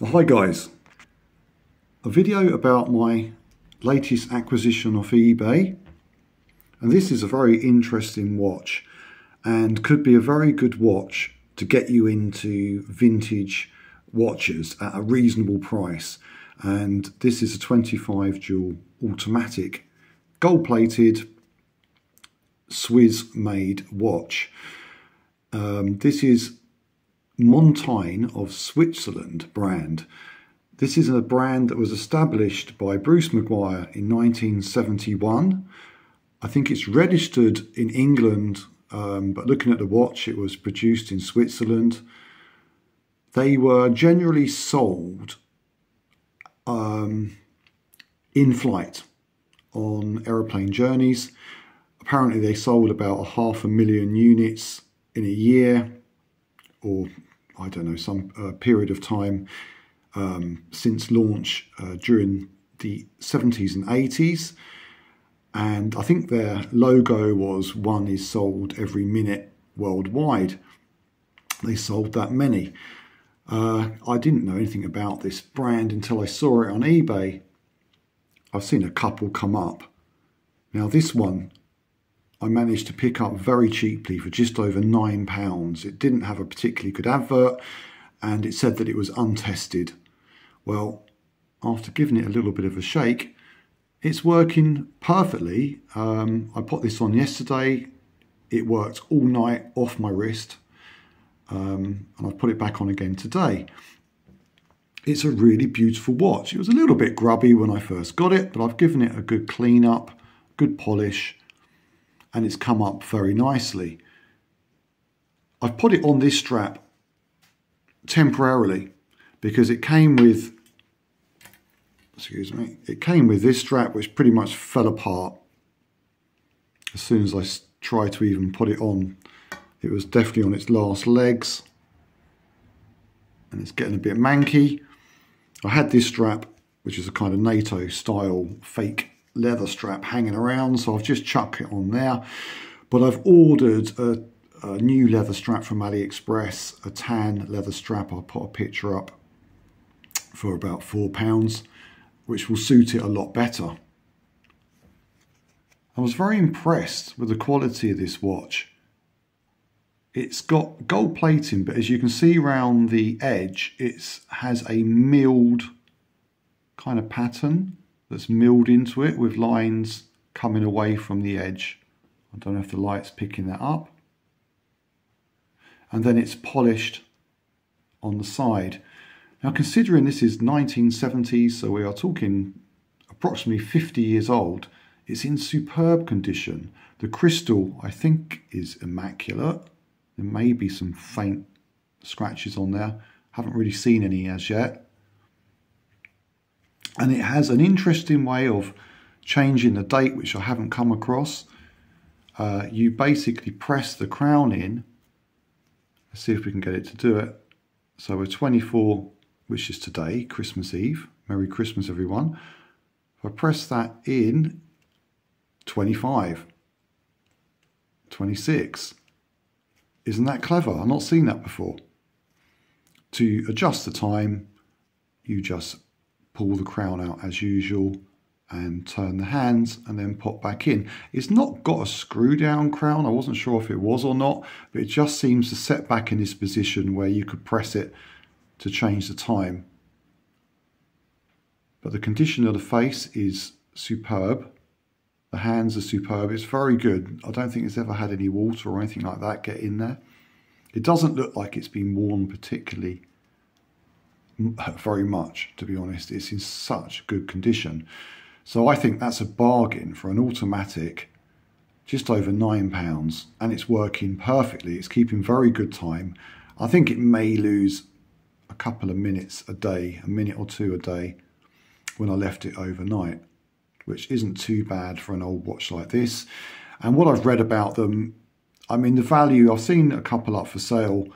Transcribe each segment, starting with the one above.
Hi guys, a video about my latest acquisition off eBay, and this is a very interesting watch and could be a very good watch to get you into vintage watches at a reasonable price. And this is a 25 jewel automatic gold plated Swiss made watch. This is Montine of Switzerland brand. This is a brand that was established by Bruce Maguire in 1971. I think it's registered in England, but looking at the watch, it was produced in Switzerland. They were generally sold in flight on aeroplane journeys. Apparently they sold about 500,000 units in a year, or I don't know, some period of time since launch during the 70s and 80s. And I think their logo was "one is sold every minute worldwide." They sold that many. I didn't know anything about this brand until I saw it on eBay. I've seen a couple come up. Now this one I managed to pick up very cheaply for just over £9. It didn't have a particularly good advert and it said that it was untested. Well, after giving it a little bit of a shake, it's working perfectly. I put this on yesterday. It worked all night off my wrist, and I've put it back on again today. It's a really beautiful watch. It was a little bit grubby when I first got it, but I've given it a good clean up, good polish, and it's come up very nicely. I've put it on this strap temporarily because it came with, it came with this strap which pretty much fell apart as soon as I tried to even put it on. It was definitely on its last legs and it's getting a bit manky. I had this strap, which is a kind of NATO style fake leather strap, hanging around, so I've just chucked it on there. But I've ordered a new leather strap from AliExpress, a tan leather strap. I'll put a picture up, for about £4, which will suit it a lot better. I was very impressed with the quality of this watch. It's got gold plating, but as you can see around the edge, it has a milled kind of pattern that's milled into it with lines coming away from the edge. I don't know if the light's picking that up. And then it's polished on the side. Now, considering this is 1970s, so we are talking approximately 50 years old, it's in superb condition. The crystal, I think, is immaculate. There may be some faint scratches on there. Haven't really seen any as yet. And it has an interesting way of changing the date, which I haven't come across. You basically press the crown in. Let's see if we can get it to do it. So we're 24, which is today, Christmas Eve. Merry Christmas, everyone. If I press that in, 25, 26. Isn't that clever? I've not seen that before. To adjust the time, you just pull the crown out as usual and turn the hands and then pop back in. It's not got a screw down crown. I wasn't sure if it was or not, but it just seems to set back in this position where you could press it to change the time. But the condition of the face is superb. The hands are superb. It's very good. I don't think it's ever had any water or anything like that get in there. It doesn't look like it's been worn particularly very much, to be honest. It's in such good condition. So I think that's a bargain for an automatic, just over £9, and it's working perfectly. It's keeping very good time. I think it may lose a couple of minutes a day, a minute or two a day, when I left it overnight, which isn't too bad for an old watch like this. And what I've read about them, I mean, the value, I've seen a couple up for sale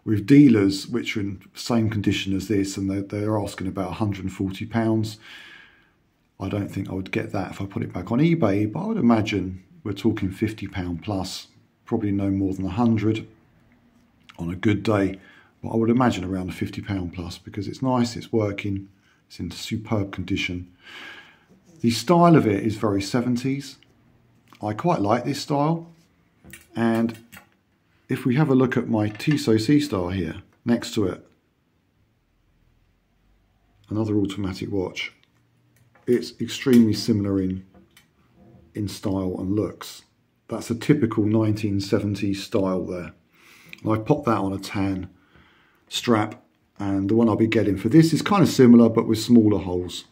with dealers which are in the same condition as this, and they're asking about £140. I don't think I would get that if I put it back on eBay, but I would imagine we're talking £50 plus, probably no more than 100 on a good day But I would imagine around the £50 plus, because it's nice, it's working, it's in superb condition. The style of it is very 70s. I quite like this style. And if we have a look at my Tissot Sea Star here, next to it, another automatic watch, it's extremely similar in style and looks. That's a typical 1970s style there. And I've popped that on a tan strap, and the one I'll be getting for this is kind of similar but with smaller holes.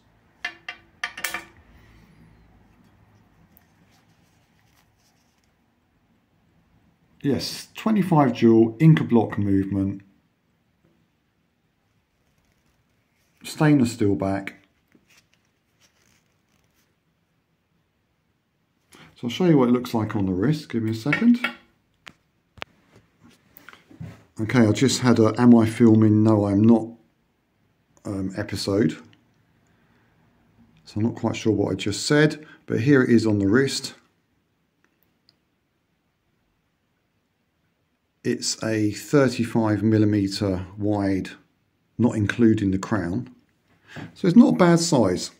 Yes, 25 jewel Inca block movement, stainless steel back. So I'll show you what it looks like on the wrist. Give me a second. Okay, I just had a "Am I filming? No, I'm not" episode. So I'm not quite sure what I just said, but here it is on the wrist. It's a 35mm wide, not including the crown. So it's not a bad size.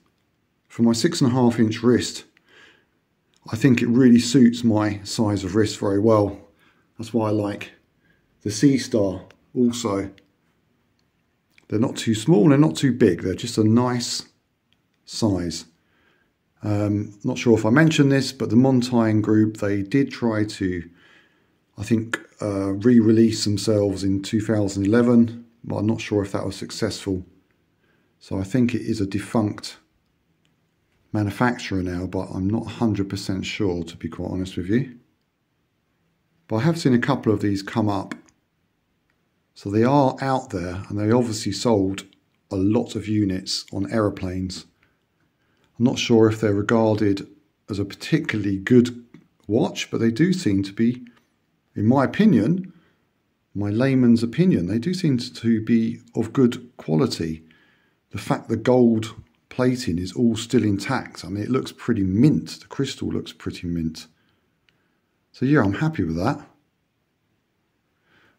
For my 6.5-inch wrist, I think it really suits my size of wrist very well. That's why I like the Sea Star also. They're not too small, they're not too big, they're just a nice size. Not sure if I mentioned this, but the Montine group, they did try to, I think, re-release themselves in 2011, but I'm not sure if that was successful. So I think it is a defunct manufacturer now, but I'm not 100% sure, to be quite honest with you. But I have seen a couple of these come up. So they are out there, and they obviously sold a lot of units on aeroplanes. I'm not sure if they're regarded as a particularly good watch, but they do seem to be, in my opinion, my layman's opinion, they do seem to be of good quality. The fact the gold plating is all still intact, I mean, it looks pretty mint. The crystal looks pretty mint. So yeah, I'm happy with that.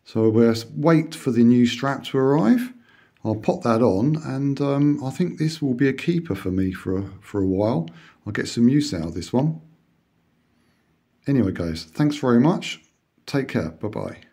So we'll wait for the new strap to arrive. I'll pop that on, and I think this will be a keeper for me for a while. I'll get some use out of this one. Anyway guys, thanks very much. Take care. Bye-bye.